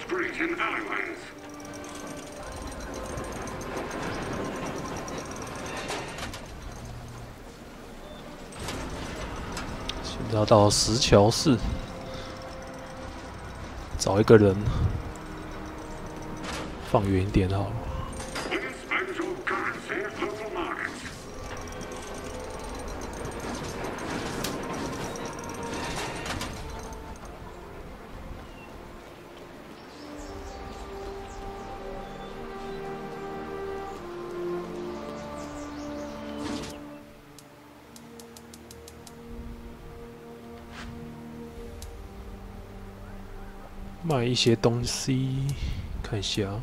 straight in alleyways. 现在要到石桥市，找一个人放远一点好了。 卖一些东西，看一下。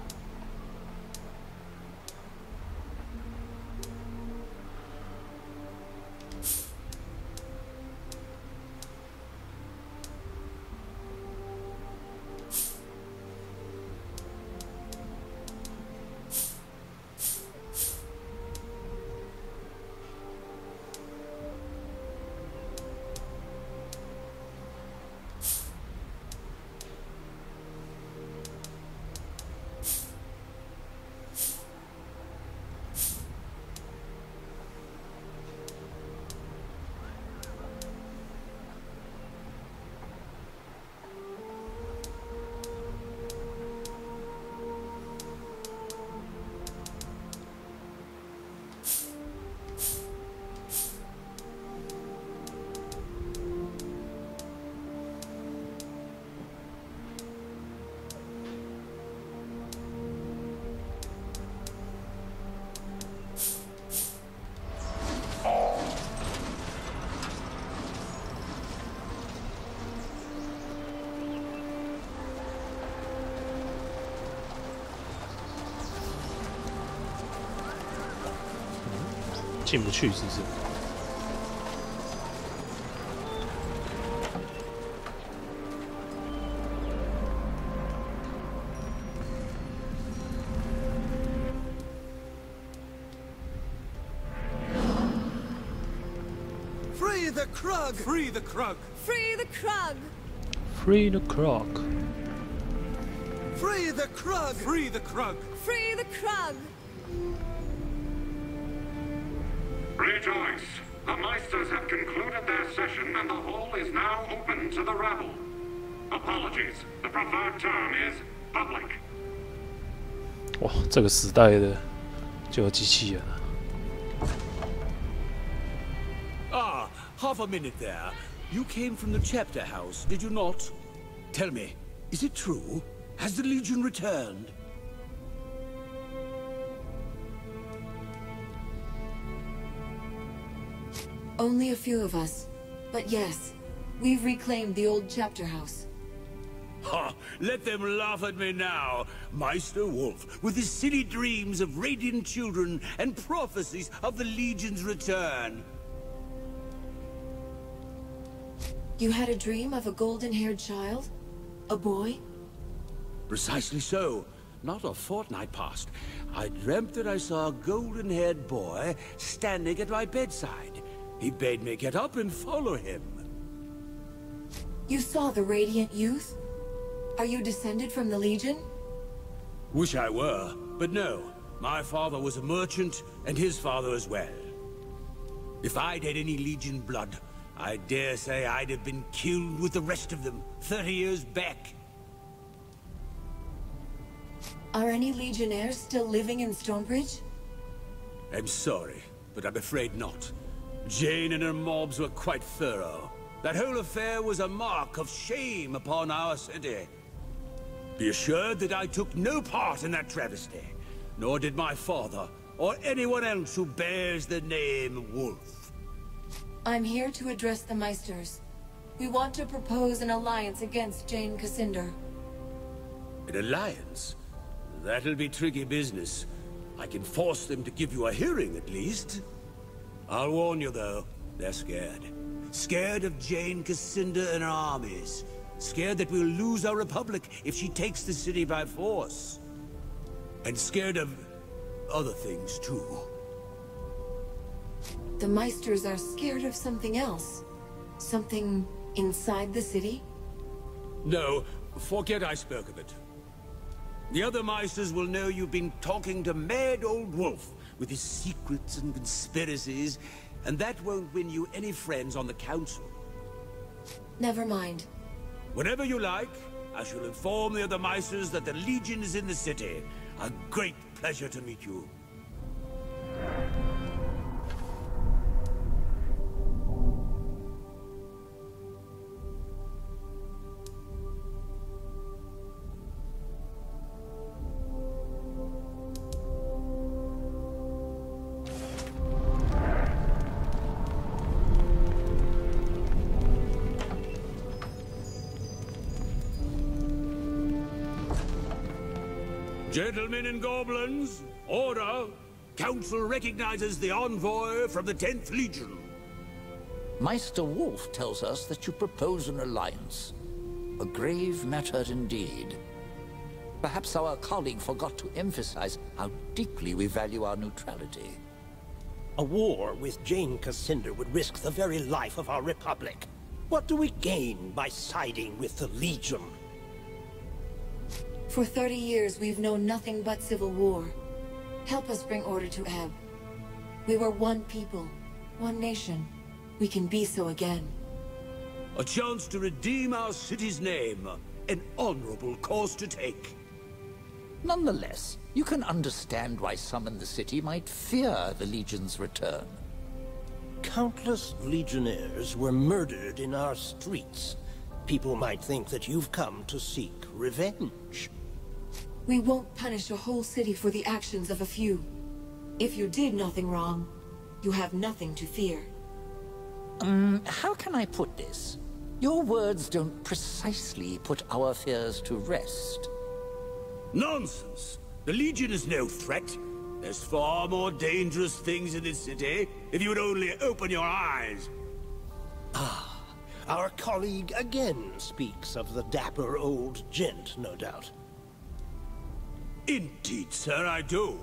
进不去，是不是？Free the Krug! Free the Krug! Free the Krug!？Free the Krug! Free the Krug! Free the Krug! Free the Krug! Rejoice! The Meisters have concluded their session and the hall is now open to the rabble. Apologies. The preferred term is public. 哇，这个时代的就有机器人了。 Ah, half a minute there. You came from the chapter house, did you not? Tell me, is it true? Has the Legion returned? Only a few of us. But yes, we've reclaimed the old chapter house. Ha! Let them laugh at me now. Meister Wolf, with his silly dreams of radiant children and prophecies of the Legion's return. You had a dream of a golden-haired child? A boy? Precisely so. Not a fortnight past, I dreamt that I saw a golden-haired boy standing at my bedside. He bade me get up and follow him. You saw the radiant youth? Are you descended from the Legion? Wish I were, but no. My father was a merchant, and his father as well. If I'd had any Legion blood, I dare say I'd have been killed with the rest of them 30 years back. Are any Legionnaires still living in Stonebridge? I'm sorry, but I'm afraid not. Jane and her mobs were quite thorough. That whole affair was a mark of shame upon our city. Be assured that I took no part in that travesty, nor did my father, or anyone else who bears the name Wolf. I'm here to address the Meisters. We want to propose an alliance against Jane Cassinder. An alliance? That'll be tricky business. I can force them to give you a hearing, at least. I'll warn you, though, they're scared. Scared of Jane Cassinder and her armies. Scared that we'll lose our republic if she takes the city by force. And scared of other things, too. The Meisters are scared of something else. Something inside the city? No, forget I spoke of it. The other Meisters will know you've been talking to mad old Wolf with his secrets and conspiracies, and that won't win you any friends on the Council. Never mind. Whenever you like, I shall inform the other Meisters that the Legion is in the city. A great pleasure to meet you. Gentlemen and goblins, order! Council recognizes the envoy from the 10th Legion. Meister Wolf tells us that you propose an alliance. A grave matter indeed. Perhaps our colleague forgot to emphasize how deeply we value our neutrality. A war with Jane Cassinder would risk the very life of our Republic. What do we gain by siding with the Legion? For 30 years, we've known nothing but civil war. Help us bring order to Ebb. We were one people, one nation. We can be so again. A chance to redeem our city's name. An honorable course to take. Nonetheless, you can understand why some in the city might fear the Legion's return. Countless legionnaires were murdered in our streets. People might think that you've come to seek revenge. We won't punish a whole city for the actions of a few. If you did nothing wrong, you have nothing to fear. How can I put this? Your words don't precisely put our fears to rest. Nonsense! The Legion is no threat. There's far more dangerous things in this city, if you would only open your eyes. Ah, our colleague again speaks of the dapper old gent, no doubt. Indeed, sir, I do.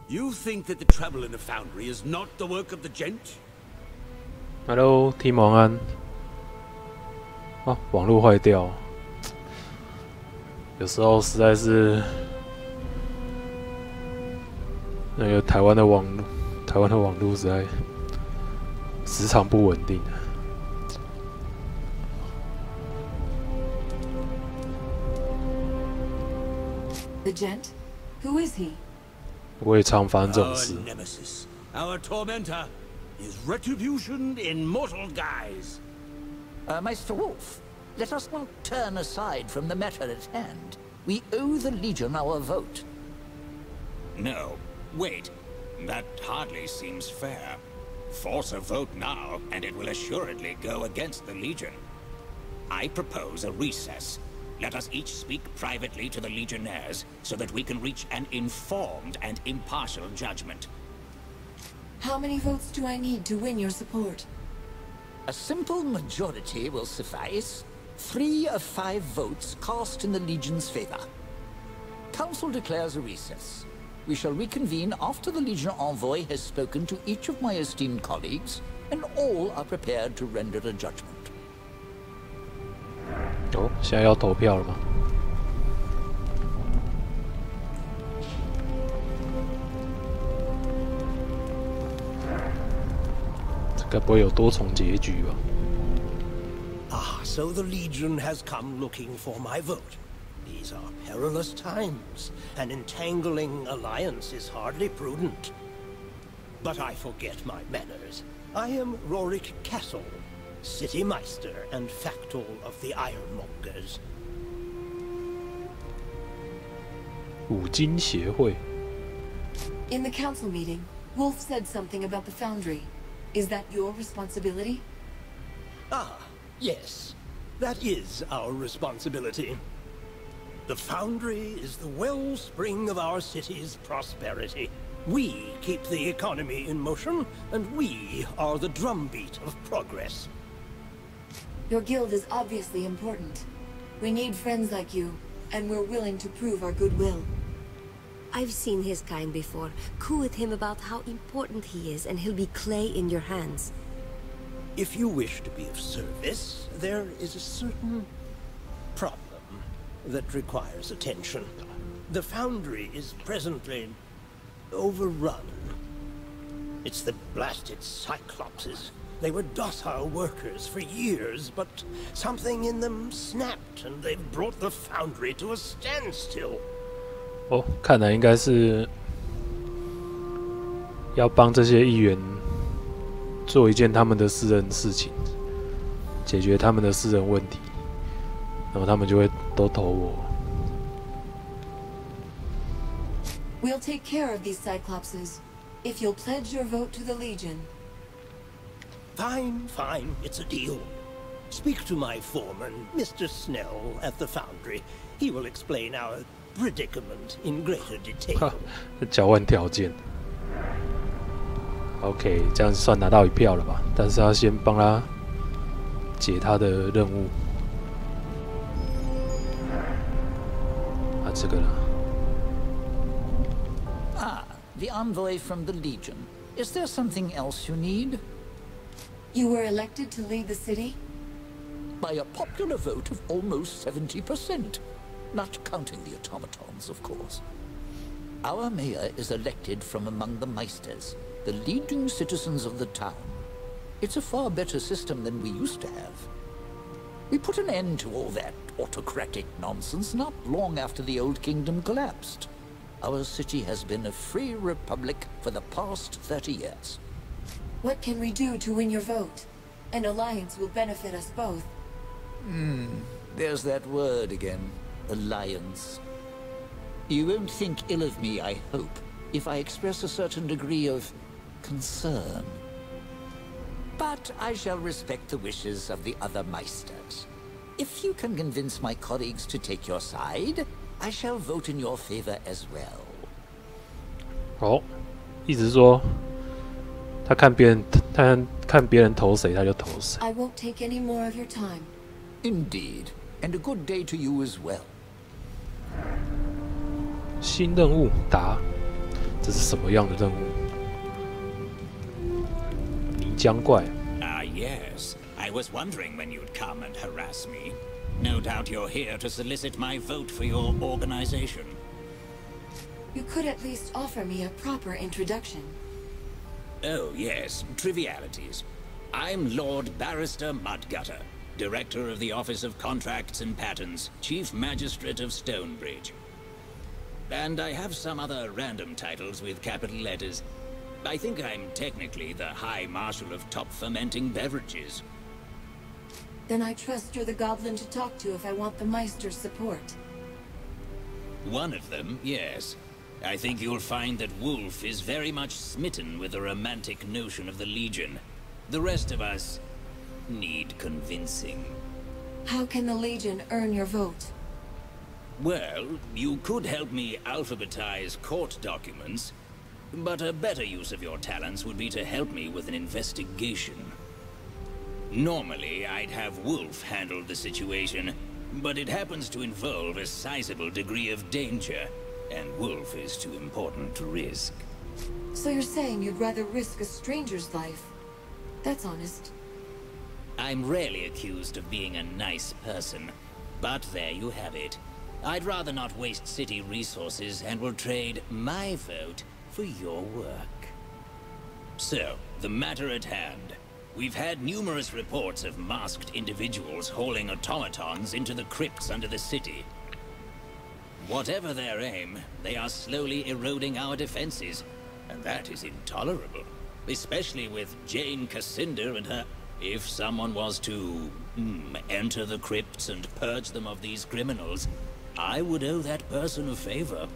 You think that the trouble in the foundry is not the work of the gent? Hello， 提蒙安。啊，网络坏掉，有时候实在是那个台湾的网络实在时常不稳定。The gent? Who is he? 我也常发生这种 Our 事。 nemesis, our tormentor, is retribution in mortal guise. Meister Wolf, let us not turn aside from the matter at hand. We owe the Legion our vote. No, wait. That hardly seems fair. Force a vote now, and it will assuredly go against the Legion. I propose a recess. Let us each speak privately to the Legionnaires, so that we can reach an informed and impartial judgment. How many votes do I need to win your support? A simple majority will suffice. 3 of 5 votes cast in the Legion's favor. Council declares a recess. We shall reconvene after the Legion envoy has spoken to each of my esteemed colleagues, and all are prepared to render a judgment. 哦，现在要投票了吗？这该不会有多重结局吧？ Ah, so the Legion has come looking for my vote. These are perilous times. An entangling alliance is hardly prudent. But I forget my manners. I am Rorik Castle, City Meister and Factor of the Ironmongers. 五金协会。 In the council meeting, Wolf said something about the foundry. Is that your responsibility? Ah, yes. That is our responsibility. The foundry is the wellspring of our city's prosperity. We keep the economy in motion, and we are the drumbeat of progress. Your guild is obviously important. We need friends like you, and we're willing to prove our goodwill. I've seen his kind before. Coo with him about how important he is, and he'll be clay in your hands. If you wish to be of service, there is a certain problem that requires attention. The foundry is presently overrun. It's the blasted Cyclopses. They were docile workers for years, but something in them snapped, and they've brought the foundry to a standstill. 哦，看来应该是要帮这些议员做一件他们的私人事情，解决他们的私人问题，然后他们就会都投我。We'll take care of these Cyclopses if you'll pledge your vote to the Legion. Fine, fine, it's a deal. Speak to my foreman, Mr. Snell, at the foundry. He will explain our predicament in greater detail. 交换条件。OK， 这样算拿到1票了吧？但是要先帮他解他的任务。啊，这个呢？ The envoy from the Legion. Is there something else you need? You were elected to lead the city? By a popular vote of almost 70%. Not counting the automatons, of course. Our mayor is elected from among the Meisters, the leading citizens of the town. It's a far better system than we used to have. We put an end to all that autocratic nonsense not long after the old kingdom collapsed. Our city has been a free republic for the past 30 years. What can we do to win your vote? An alliance will benefit us both. There's that word again. Alliance. You won't think ill of me, I hope, if I express a certain degree of concern. But I shall respect the wishes of the other Meisters. If you can convince my colleagues to take your side, I shall vote in your favor as well. 哦，意思是说，他看别人投谁，他就投谁。I won't take any more of your time. Indeed, and a good day to you as well. 新任务答，这是什么样的任务？泥浆怪。Yes. I was wondering when you'd come and harass me. No doubt you're here to solicit my vote for your organization. You could at least offer me a proper introduction. Oh, yes, trivialities. I'm Lord Barrister Mudgutter, Director of the Office of Contracts and Patents, Chief Magistrate of Stonebridge. And I have some other random titles with capital letters. I think I'm technically the High Marshal of Top Fermenting Beverages. Then I trust you're the goblin to talk to if I want the Meister's support. One of them, yes. I think you'll find that Wolf is very much smitten with the romantic notion of the Legion. The rest of us need convincing. How can the Legion earn your vote? Well, you could help me alphabetize court documents, but a better use of your talents would be to help me with an investigation. Normally, I'd have Wolf handle the situation, but it happens to involve a sizable degree of danger, and Wolf is too important to risk. So you're saying you'd rather risk a stranger's life? That's honest. I'm rarely accused of being a nice person, but there you have it. I'd rather not waste city resources and will trade my vote for your work. So, the matter at hand. We've had numerous reports of masked individuals hauling automatons into the crypts under the city. Whatever their aim, they are slowly eroding our defenses, and that is intolerable. Especially with Jane Cassinda and her... If someone was to enter the crypts and purge them of these criminals, I would owe that person a favor.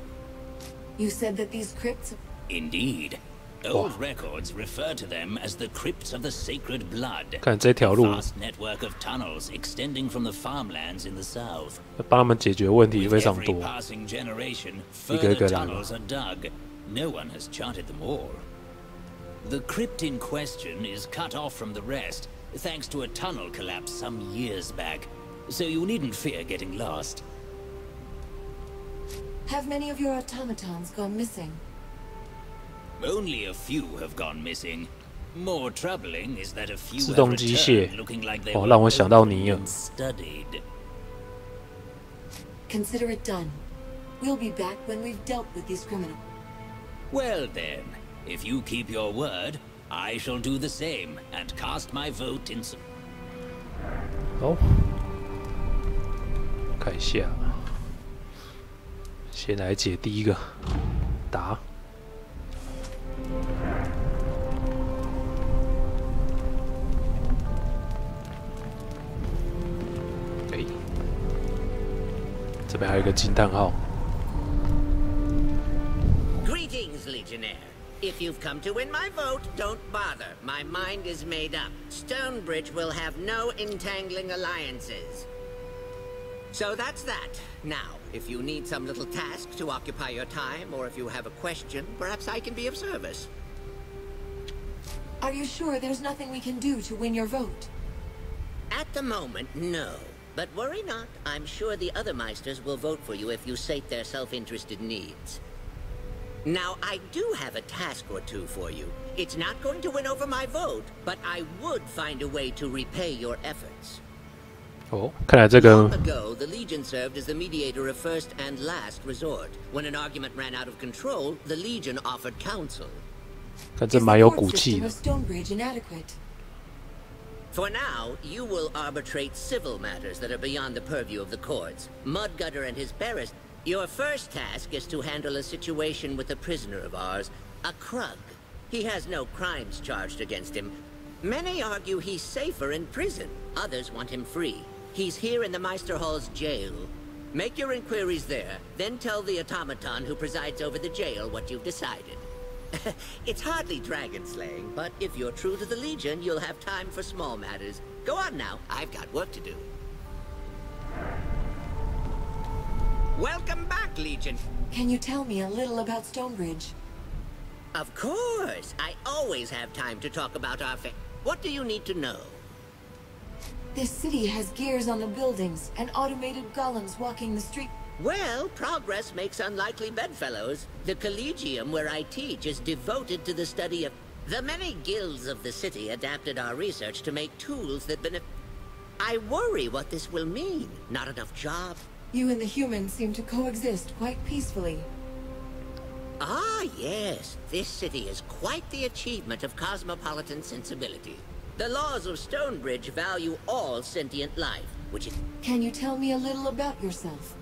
You said that these crypts... Indeed. Old records refer to them as the Crypts of the Sacred Blood. 看这条路， Vast network of tunnels extending from the farmlands in the south. 帮他们解决问题非常 Every 多。 passing generation, 一个一 further 个来吧。 tunnels are dug. No one has charted them all. The crypt in question is cut off from the rest, thanks to a tunnel collapse some years back. So you needn't fear getting lost. Have many of your automatons gone missing? Only a few have gone missing. More troubling is that a few 自 have 动机械 returned looking like they 哦， were 让我想到尼尔。 studied. Consider it done. We'll be back when we've dealt with these criminals. Well then, if you keep your word, I shall do the same and cast my vote in some. 好，看一下，先来解第一个答。这边还有一个惊叹号。Greetings, Legionnaire. If you've come to win my vote, don't bother. My mind is made up. Stonebridge will have no entangling alliances. So that's that. Now, if you need some little task to occupy your time, or if you have a question, perhaps I can be of service. Are you sure there's nothing we can do to win your vote? At the moment, no. But worry not. I'm sure the other Meisters will vote for you if you sate their self-interested needs. Now, I do have a task or two for you. It's not going to win over my vote, but I would find a way to repay your efforts. 哦，看来这个 Long ago, the Legion served as the mediator of first and last resort. When an argument ran out of control, the Legion offered counsel. 看这蛮有骨气的。 Stonebridge inadequate? For now, you will arbitrate civil matters that are beyond the purview of the courts. Mudgutter and his barrister. Your first task is to handle a situation with a prisoner of ours, a Krug. He has no crimes charged against him. Many argue he's safer in prison. Others want him free. He's here in the Meister Hall's jail. Make your inquiries there, then tell the automaton who presides over the jail what you've decided. It's hardly dragon slaying, but if you're true to the Legion, you'll have time for small matters. Go on now, I've got work to do. Welcome back, Legion. Can you tell me a little about Stonebridge? Of course. I always have time to talk about our What do you need to know? This city has gears on the buildings and automated golems walking the street. Well, progress makes unlikely bedfellows. The Collegium where I teach is devoted to the study of... The many guilds of the city adapted our research to make tools that benefit... I worry what this will mean. Not enough jobs. You and the humans seem to coexist quite peacefully. Ah, yes. This city is quite the achievement of cosmopolitan sensibility. The laws of Stonebridge value all sentient life, which is... Can you tell me a little about yourself?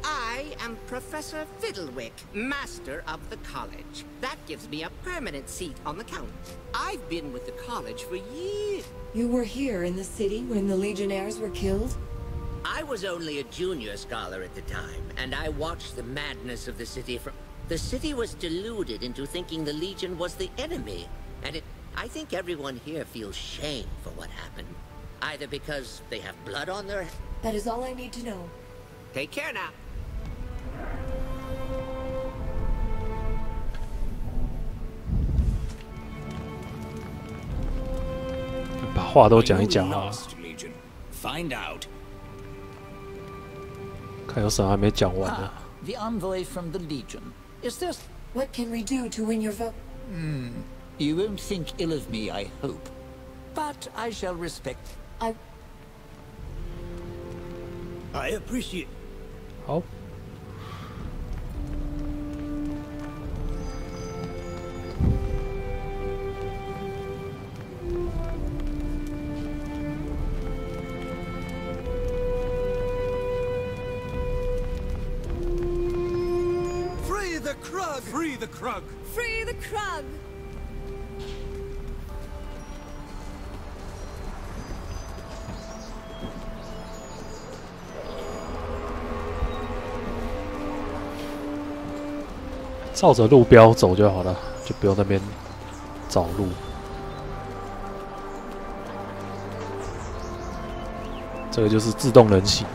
I am Professor Fiddlewick, Master of the College. That gives me a permanent seat on the council. I've been with the college for years. You were here in the city when the Legionnaires were killed? I was only a junior scholar at the time, and I watched the madness of the city from... The city was deluded into thinking the Legion was the enemy, and I think everyone here feels shame for what happened. Either because they have blood on their... That is all I need to know. Take care now. 把话都讲一讲啊， Find out. 看有什么还没讲完的。 The envoy from the Legion. Is this... What can we do to win your vote? You won't think ill of me, I hope. But I shall respect... I appreciate... 好。 Free the Krug! Free the Krug! Free the Krug! 照着路标走就好了，就不用那边找路。这个就是自动人形。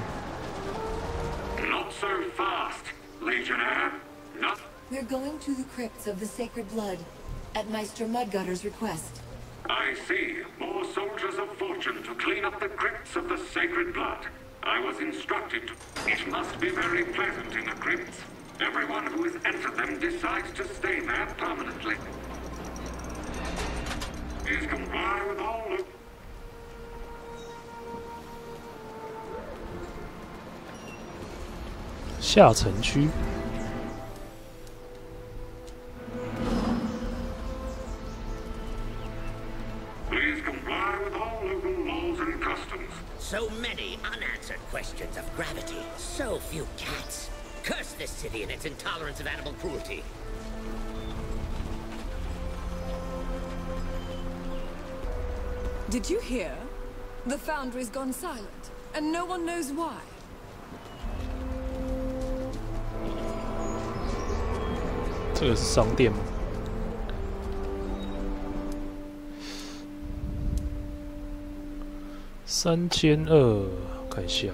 Not so fast, Legionnaire. Not... We're going to the crypts of the Sacred Blood, at Meister Mudgutter's request. I see. More soldiers of fortune to clean up the crypts of the Sacred Blood. I was instructed to... It must be very pleasant in the crypts. Everyone who has entered them decides to stay there permanently. Please comply with all of... 下下城区。Please comply with all local laws and customs. So many unanswered questions of gravity. So few cats. Curse this city and its intolerance of animal cruelty. Did you hear? The foundry's gone silent, and no one knows why. 这个是商店吗？3200，看一下。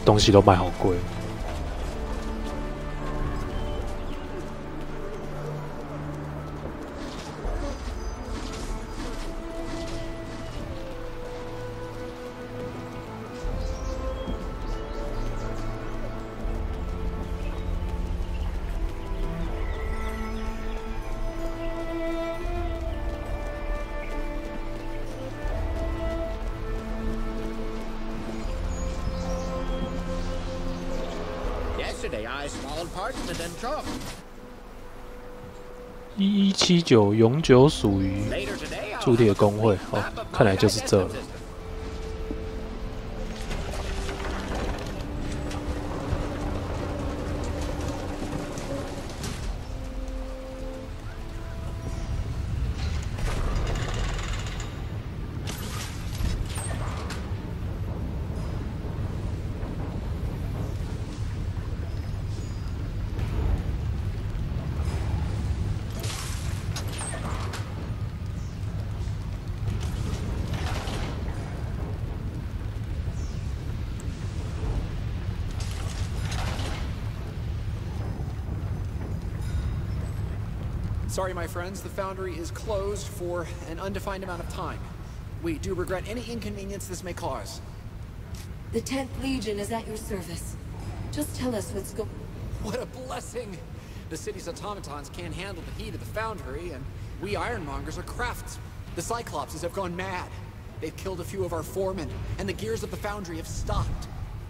东西都卖好贵。Yesterday I swallowed parchment and chalk. 1179永久属于铸铁工会哦，看来就是这了。Sorry, my friends, the foundry is closed for an undefined amount of time. We do regret any inconvenience this may cause. The 10th Legion is at your service. Just tell us what's going. What a blessing! The city's automatons can't handle the heat of the foundry, and we ironmongers are crafts. The Cyclopses have gone mad. They've killed a few of our foremen, and the gears of the foundry have stopped.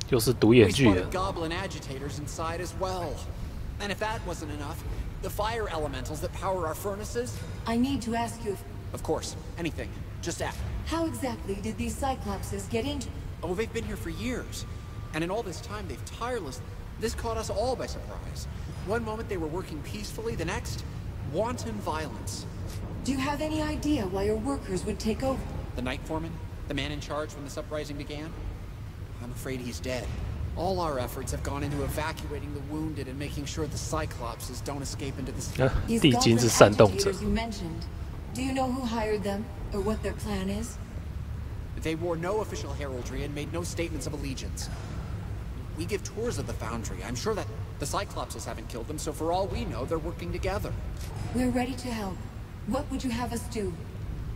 又是独眼巨 We 人。 spotted goblin agitators inside as well. And if that wasn't enough, the fire elementals that power our furnaces? I need to ask you if... Of course, anything. Just ask. How exactly did these Cyclopses get into... Oh, they've been here for years. And in all this time, they've tireless... This caught us all by surprise. One moment they were working peacefully, the next, wanton violence. Do you have any idea why your workers would take over? The night foreman? The man in charge when this uprising began? I'm afraid he's dead. All our efforts have gone into evacuating the wounded and making sure the Cyclopses don't escape into the city. 地精是煽动者。 You mentioned. Do you know who hired them, or what their plan is? They wore no official heraldry and made no statements of allegiance. We give tours of the foundry. I'm sure that the Cyclopses haven't killed them, so for all we know, they're working together. We're ready to help. What would you have us do?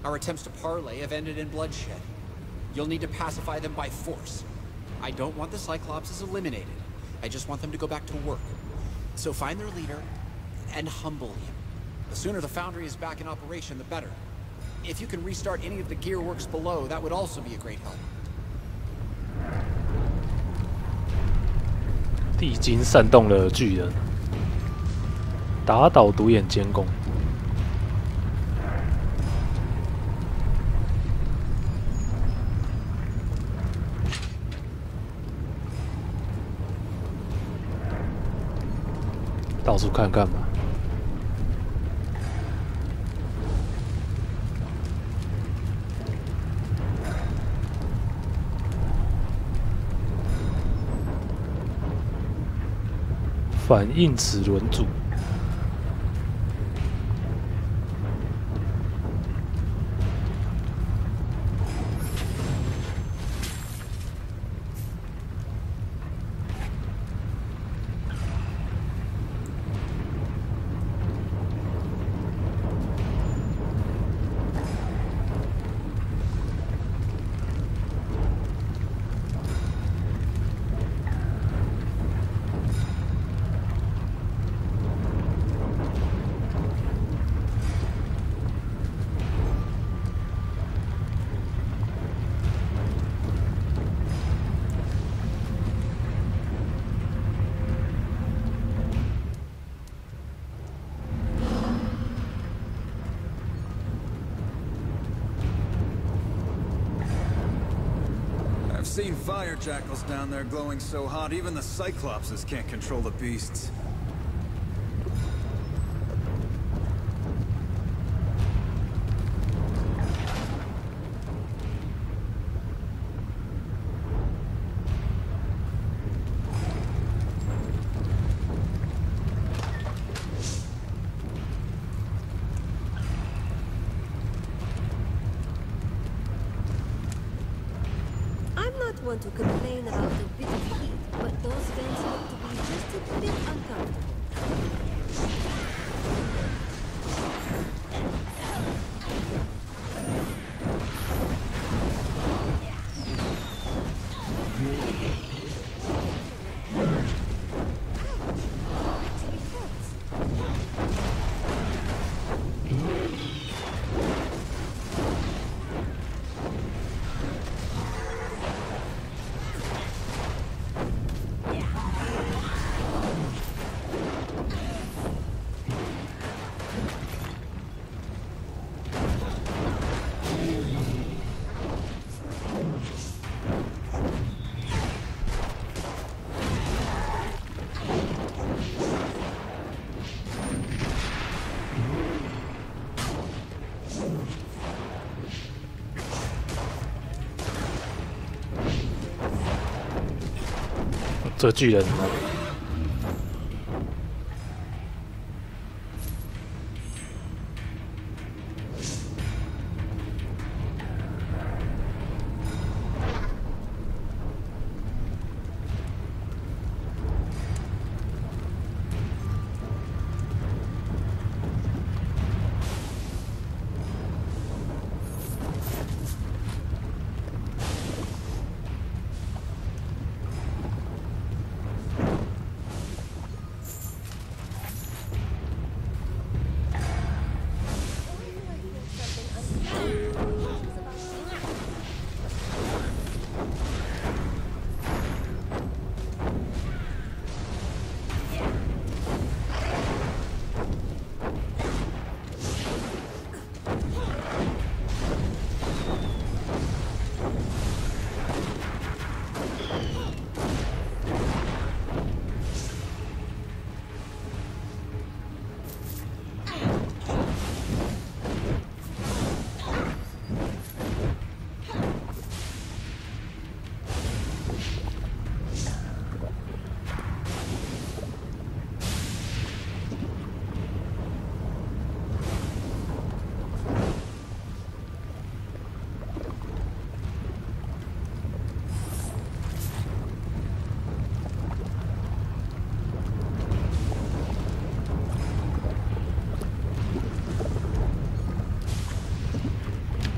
Our attempts to parley have ended in bloodshed. You'll need to pacify them by force. I don't want the Cyclopses eliminated. I just want them to go back to work. So find their leader and humble him. The sooner the foundry is back in operation, the better. If you can restart any of the gear works below, that would also be a great help. 地精煽动了巨人，打倒独眼监工。到处看看吧。反应齿轮组。I've seen fire jackals down there glowing so hot, even the Cyclopses can't control the beasts. Want to complain about the bit of heat, but those vents look to be just a bit uncomfortable.这巨人。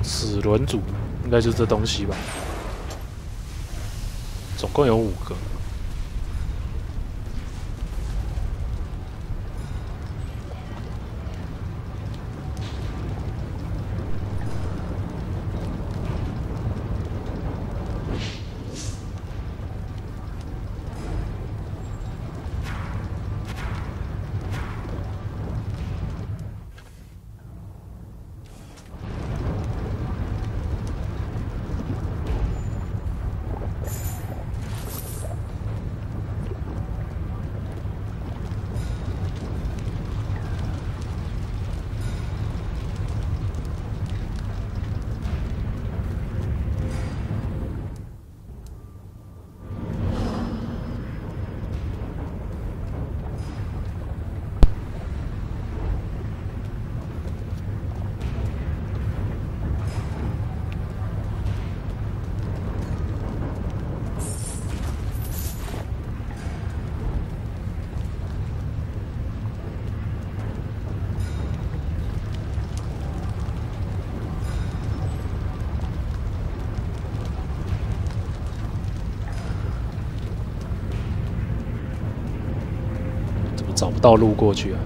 齿轮组应该就是这东西吧，总共有5个。道路过去啊。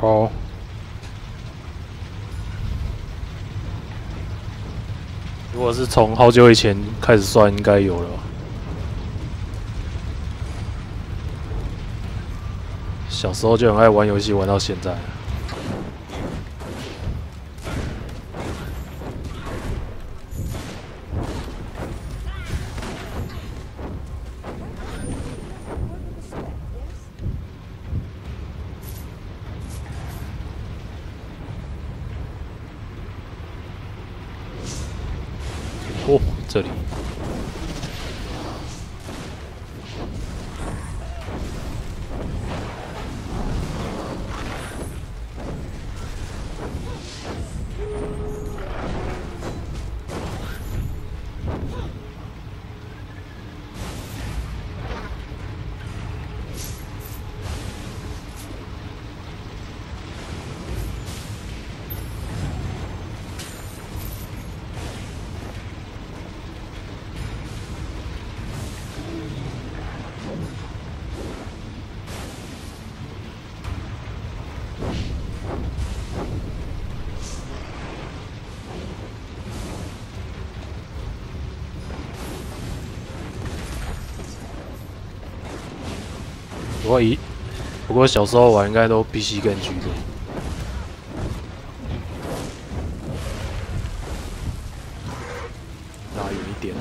哦，如果是从好久以前开始算，应该有了吧。小时候就很爱玩游戏，玩到现在。哦，这里。不过小时候玩应该都 PC 更居多。拉远一点哦。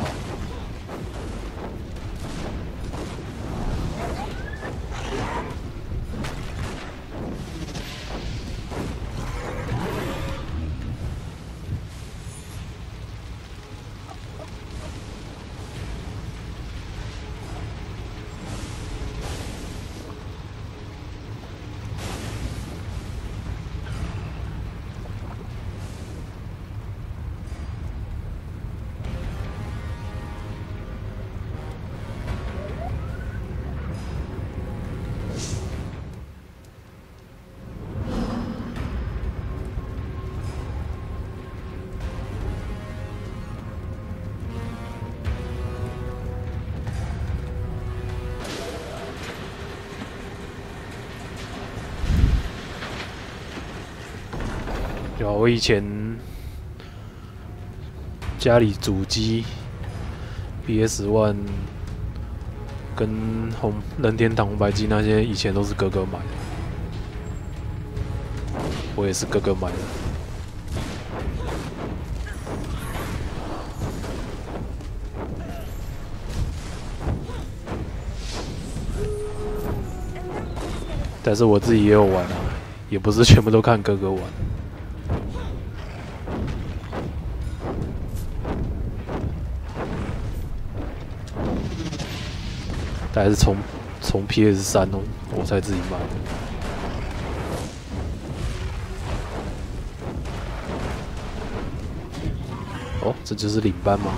有啊，我以前家里主机 PS1 跟任天堂红白机那些，以前都是哥哥买的，我也是哥哥买的。但是我自己也有玩啊，也不是全部都看哥哥玩。大概是从PS3我才自己买的。哦，这就是领班吗？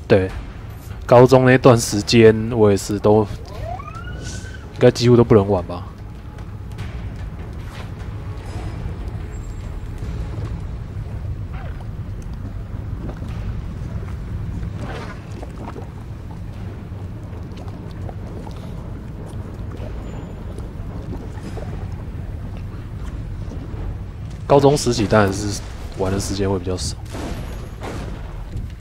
对，高中那段时间我也是都，应该几乎都不能玩吧。高中时期当然是玩的时间会比较少。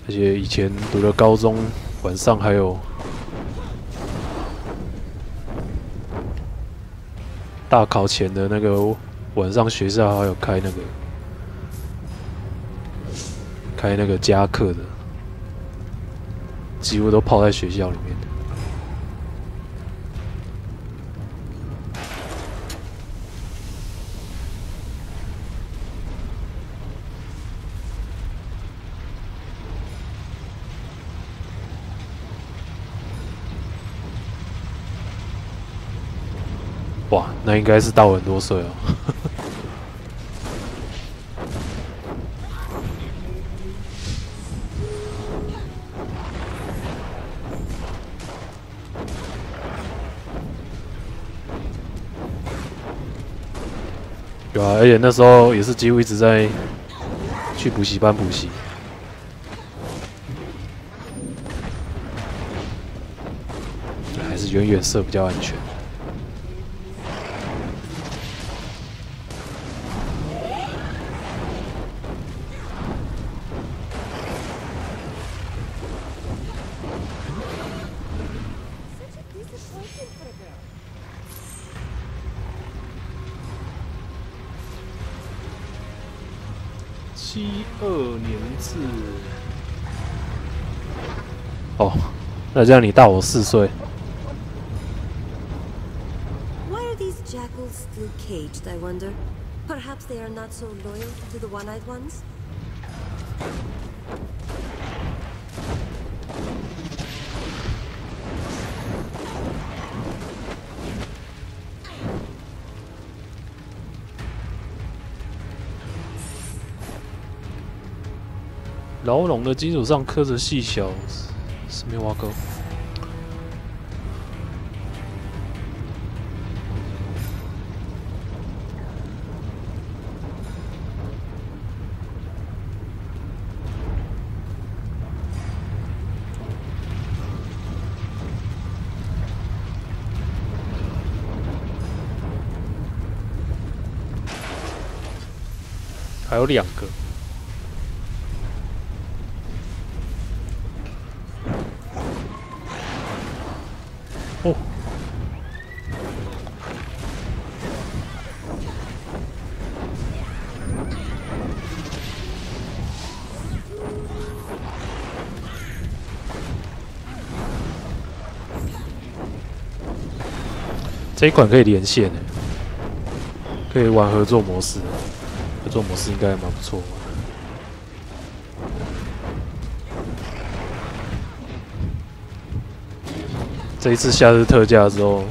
而且以前读的高中，晚上还有大考前的那个晚上，学校还有开那个加课的，几乎都泡在学校里面的。哇，那应该是大我很多岁哦。对啊，而且那时候也是几乎一直在去补习班补习。还是远远射比较安全。72年制。哦，那这样你大我4岁。Why are these jackals still caged, I wonder? Perhaps they are not so loyal to the one-eyed ones? 牢笼的基础上刻着细小，是没挖沟。还有2个。哦，这一款可以连线诶，可以玩合作模式。合作模式应该蛮不错。这一次夏日特价之后，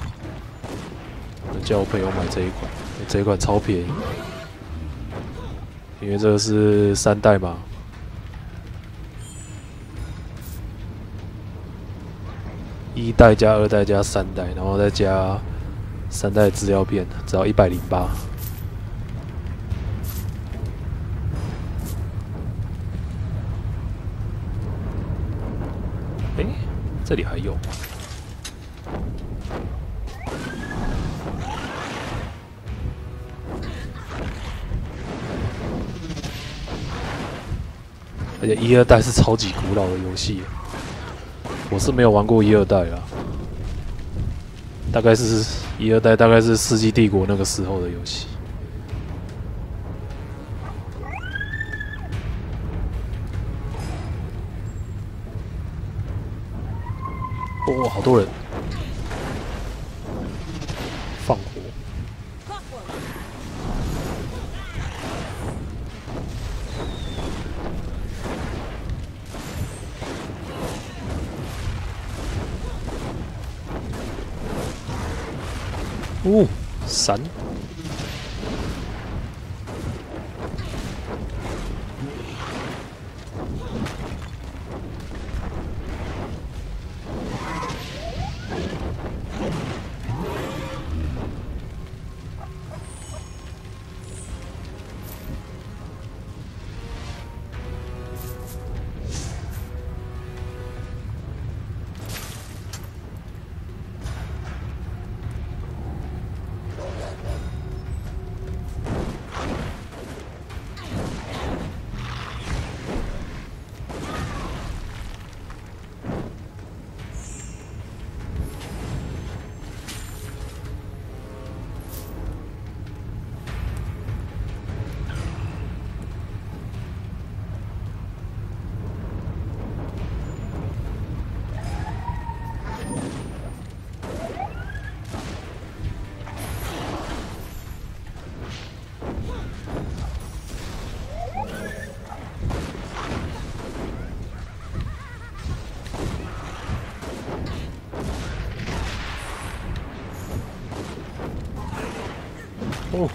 我叫我朋友买这一款，这一款超便宜，因为这个是3代嘛。1代加2代加3代，然后再加3代资料片，只要108。哎，这里还有。而且1、2代是超级古老的游戏，我是没有玩过1、2代啊。大概是1、2代，大概是《世纪帝国》那个时候的游戏。哦，好多人放火。哦，闪！哦，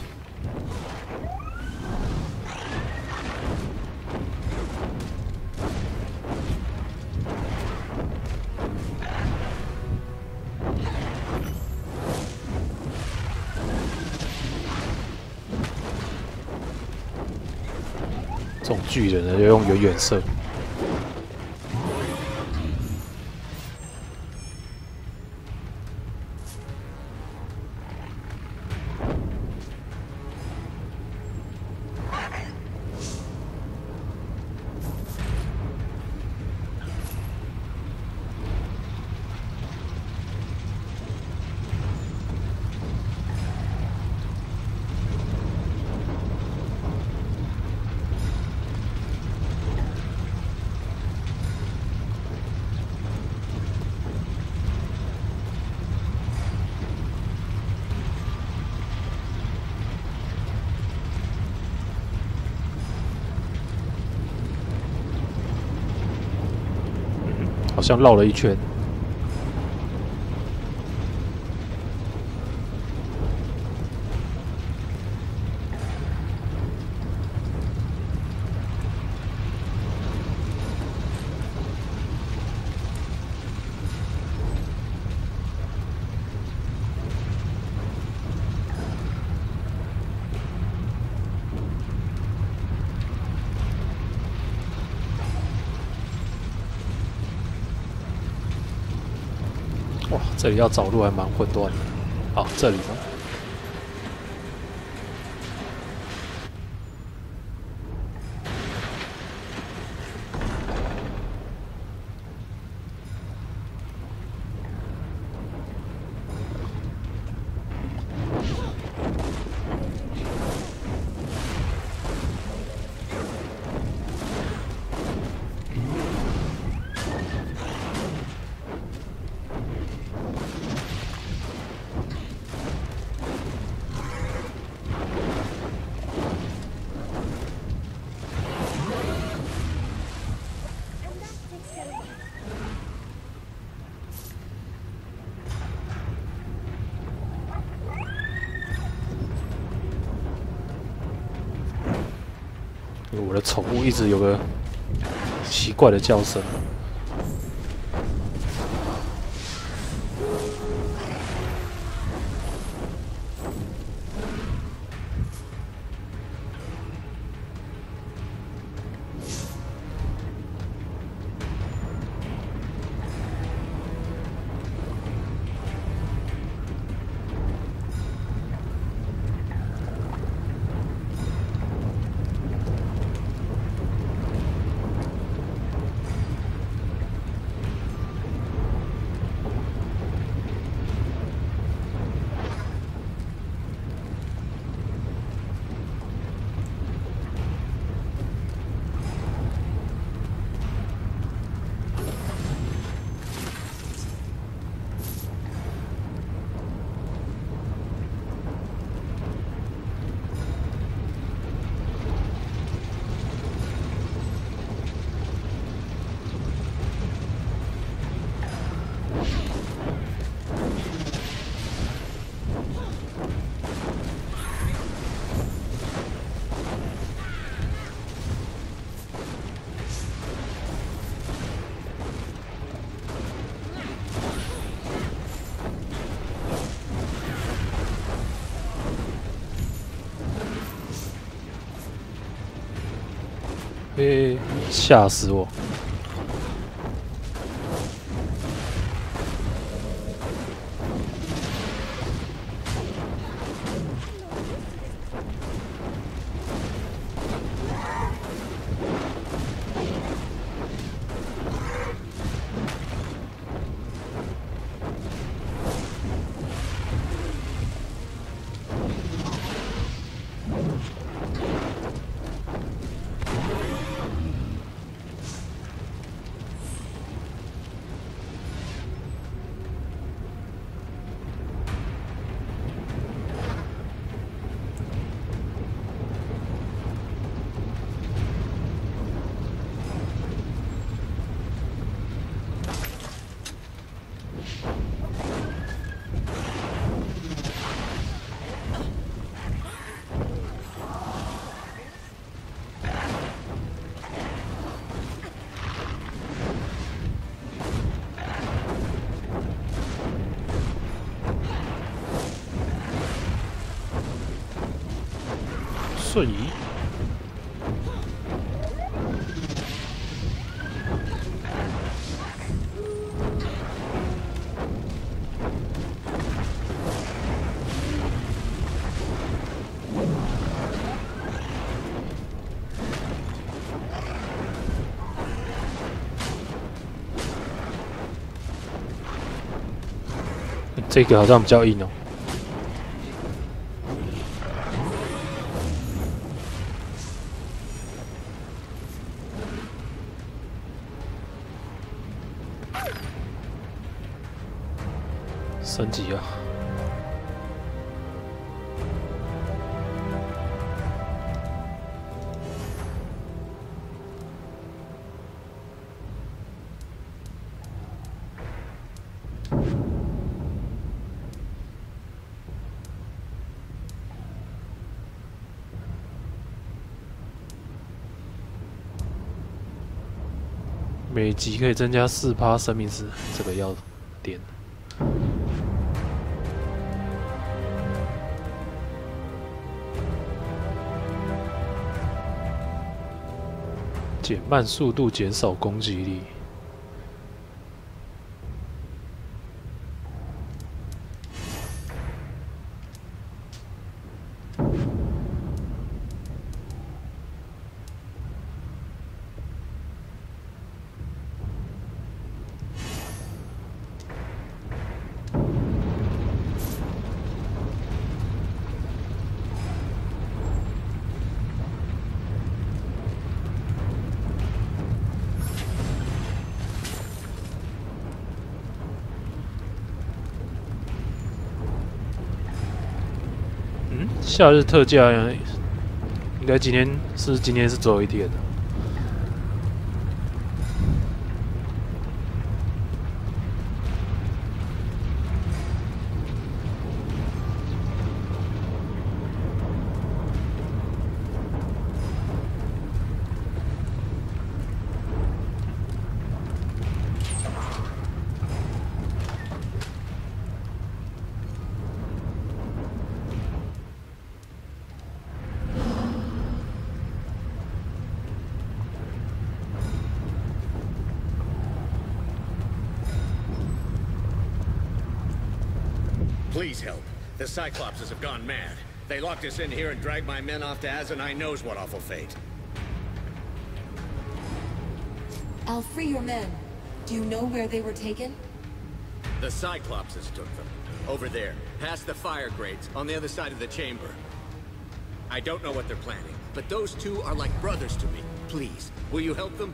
这种巨人呢，要用远远射。好像绕了一圈。哇，这里要找路还蛮混乱的。好，这里吗？我的宠物一直有个奇怪的叫声。吓死我！瞬移。这个好像比较硬哦。升级啊！每集可以增加4%生命值，这个要点。减慢速度，减少攻击力。夏日特价应该今天是最后一天的。Please help. The Cyclopses have gone mad. They locked us in here and dragged my men off to Azenai knows what awful fate. I'll free your men. Do you know where they were taken? The Cyclopses took them. Over there, past the fire grates, on the other side of the chamber. I don't know what they're planning, but those two are like brothers to me. Please, will you help them?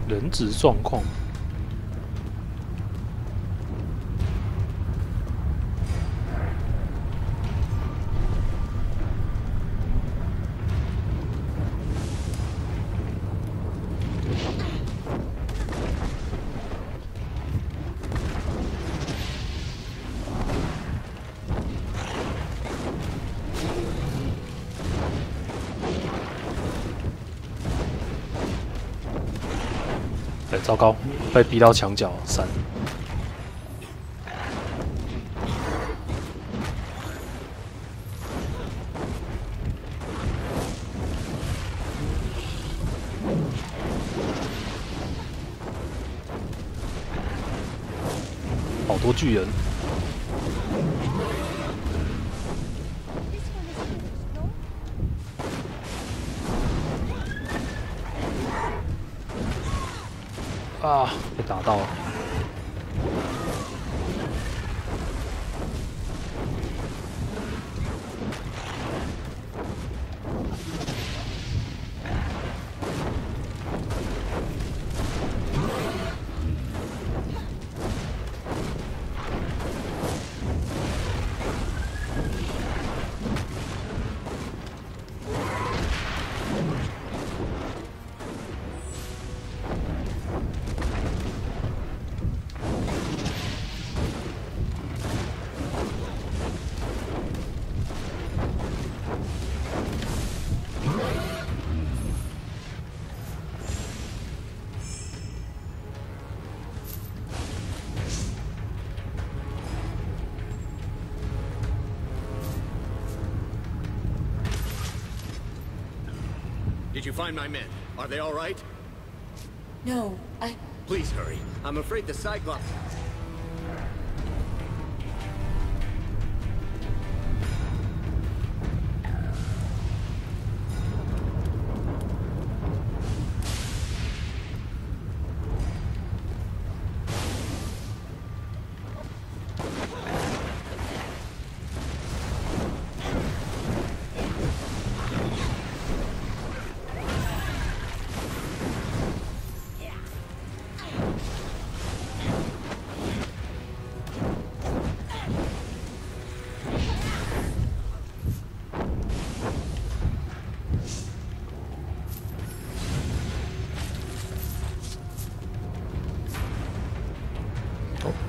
人质状况。糟糕，被逼到墙角闪。好多巨人。啊，被打到了。Did you find my men? Are they all right? No, I... Please hurry. I'm afraid the Cyclops...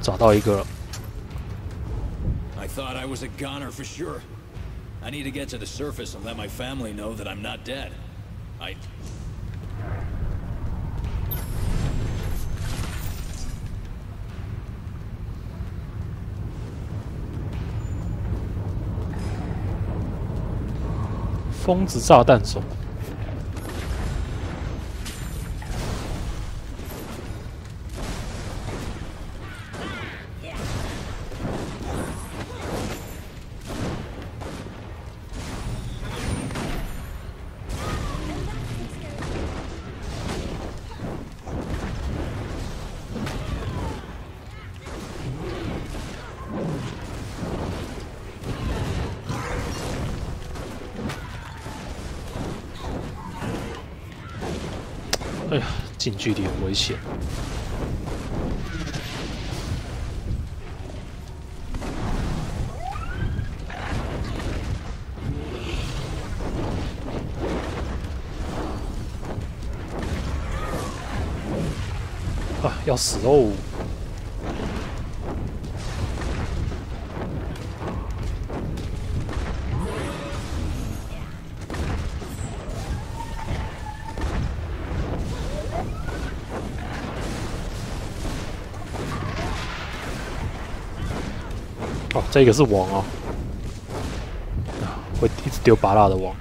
找到一个了。I thought I was a goner for sure. I need to get to the surface and let my family know that I'm not dead. I... 疯子炸弹手。哎呀，近距离很危险。啊，要死哦！哦，这个是网哦，会一直丢拔蜡的网。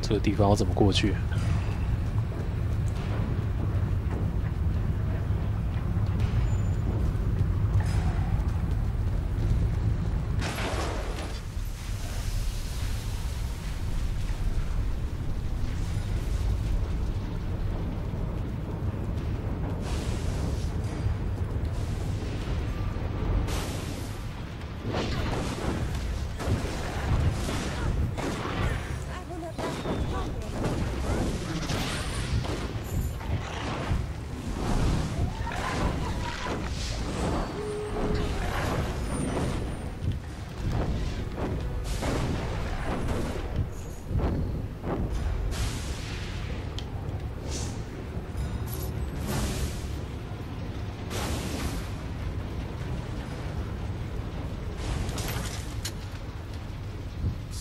这个地方要怎么过去？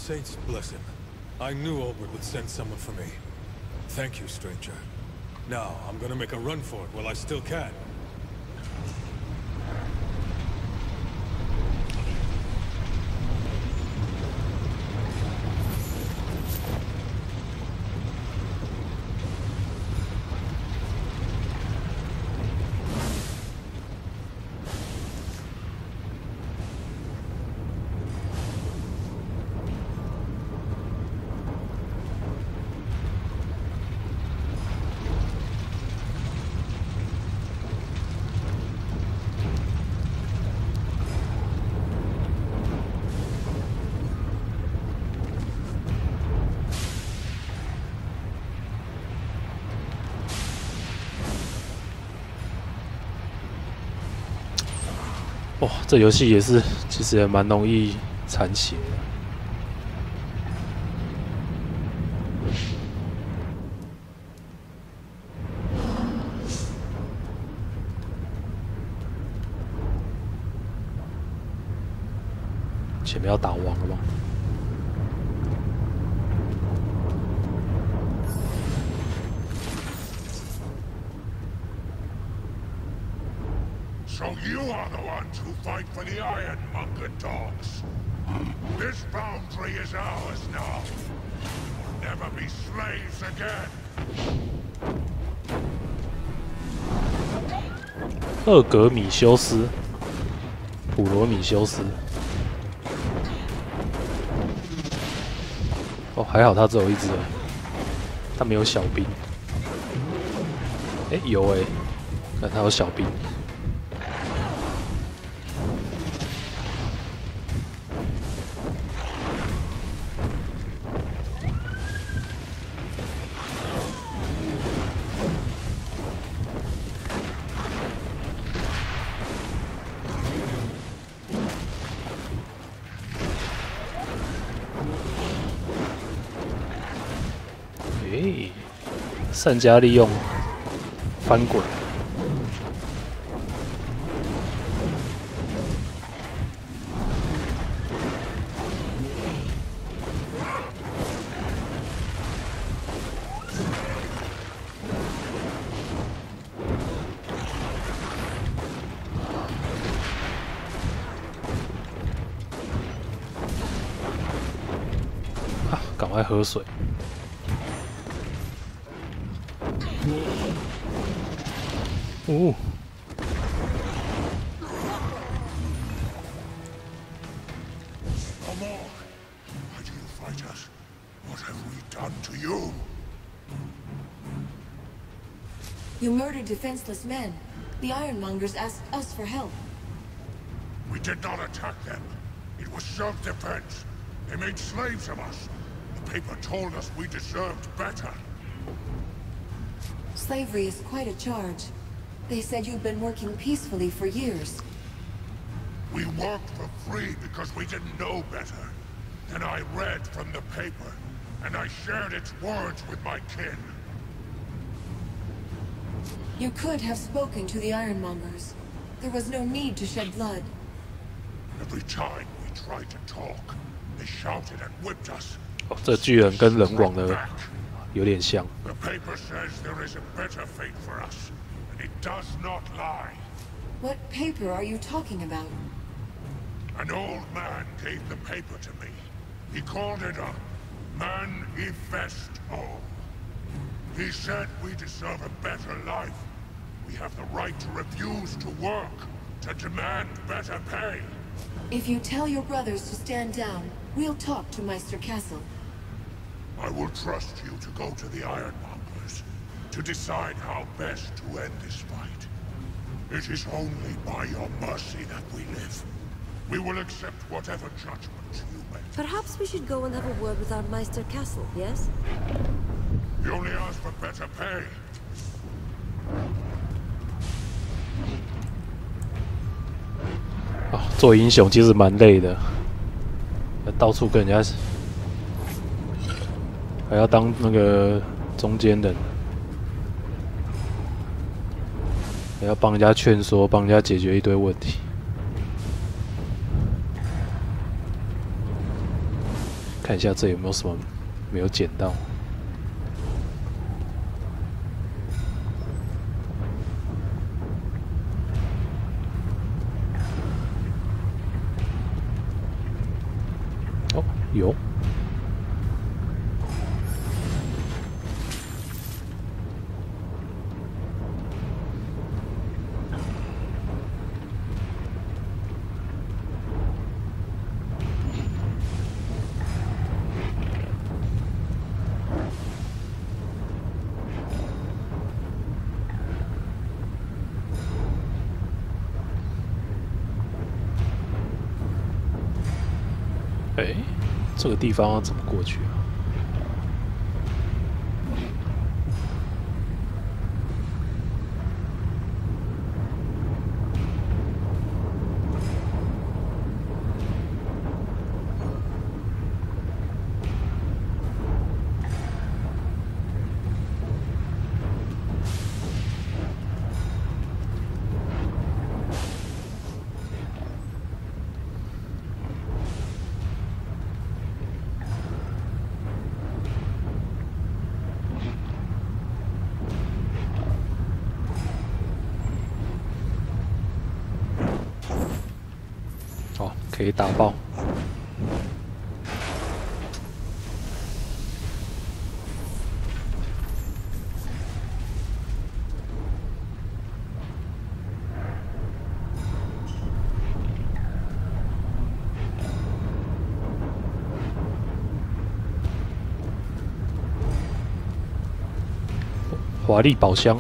saints bless him. I knew Olbert would send someone for me. Thank you, stranger. Now, I'm gonna make a run for it while I still can. 哇，这游戏也是，其实也蛮容易残血的。前面要打王了吗？ So you are the ones who fight for the Ironmonger dogs. This boundary is ours now. We'll never be slaves again. 厄格米修斯，普罗米修斯。哦，还好他只有一只，他没有小兵。哎，有哎，看他有小兵。 善加利用翻滚，啊，赶快喝水。 Ooh. Come on. Why do you fight us? What have we done to you? You murdered defenseless men. The Ironmongers asked us for help. We did not attack them. It was self-defense. They made slaves of us. The paper told us we deserved better. Slavery is quite a charge. They said you'd been working peacefully for years. We worked for free because we didn't know better. Then I read from the paper, and I shared its words with my kin. You could have spoken to the Ironmongers. There was no need to shed blood. Every time we tried to talk, they shouted and whipped us. 哦，这巨人跟人王的有点像。The paper says there is a better fate for us. It does not lie. What paper are you talking about? An old man gave the paper to me. He called it a manifesto. He said we deserve a better life. We have the right to refuse to work, to demand better pay. If you tell your brothers to stand down, we'll talk to Meister Castle. I will trust you to go to the Ironmongers, to decide how best to end this fight. It is only by your mercy that we live. We will accept whatever judgment you make. Perhaps we should go and have a word with our Meister Castle, yes? You only ask for better pay. 啊，做英雄其实蛮累的，到处跟人家，还要当那个中间人。 还要帮人家劝说，帮人家解决一堆问题。看一下这有没有什么没有捡到。哦，有。哎，这个地方要怎么过去啊？可以打爆。华丽宝箱。